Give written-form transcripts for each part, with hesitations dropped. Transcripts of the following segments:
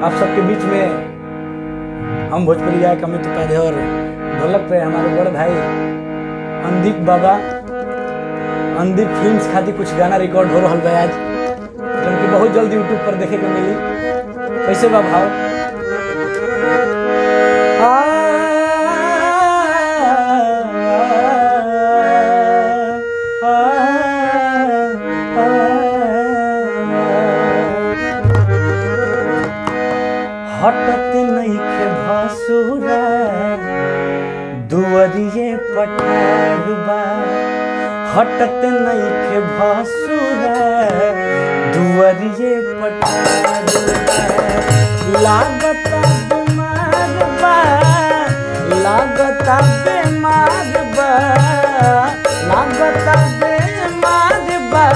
आप सबके बीच में हम भोजपुरी गायक अमित उपाध्याय और ढोलक पे हमारे बड़े भाई अंदीप बाबा अंदीप फिल्म्स खातिर कुछ गाना रिकॉर्ड हो रहा है आज, क्योंकि बहुत जल्द यूट्यूब पर देखे को मिली। कैसे बा भाव हटत नइखे भसुरा दुअरिए पठारुबा, हटत नइखे भसुरा दुअरिए पठारुबा, लागत बीमार बा, लागत बीमार बा, लागत बीमार बा,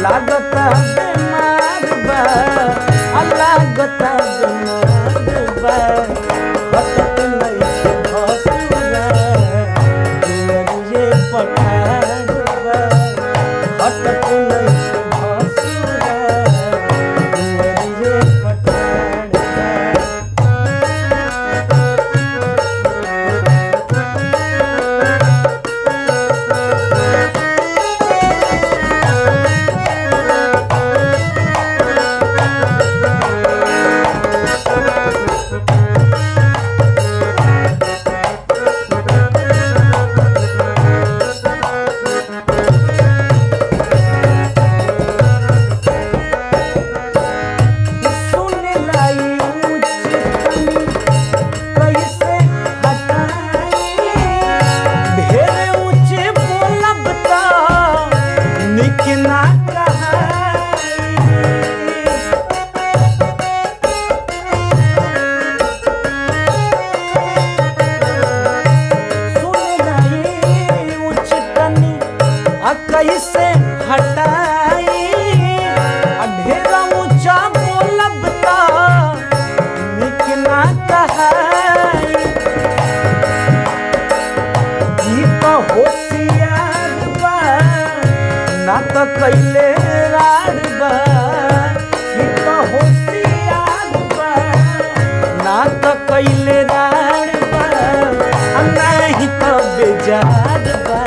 लागत बीमार बा, लागत कैसे हटाई ढेरा ऊंचा बोलब ता निक ना कहाई, ई तो होशियार बा ना तो कैले राड बा, ई तो होशियार बा ना तो कैले राड बा, नहीं तो बेजार बा।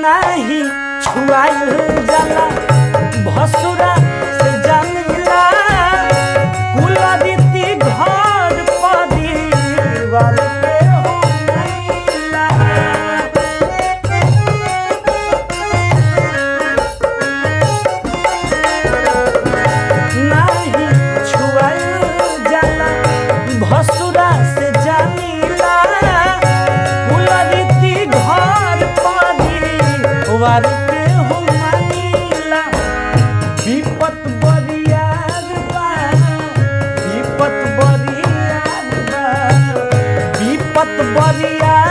नहीं छुआइल जाला भसुरा से जानिला, कुला रीति घर परिवार के हो गइला, नहीं छुआइल जाला भसुरा से जानिला, कुला रीति घर परिवार के हो मानिला, विपत बरियार बा, विपत बरियार बा, विपत बरियार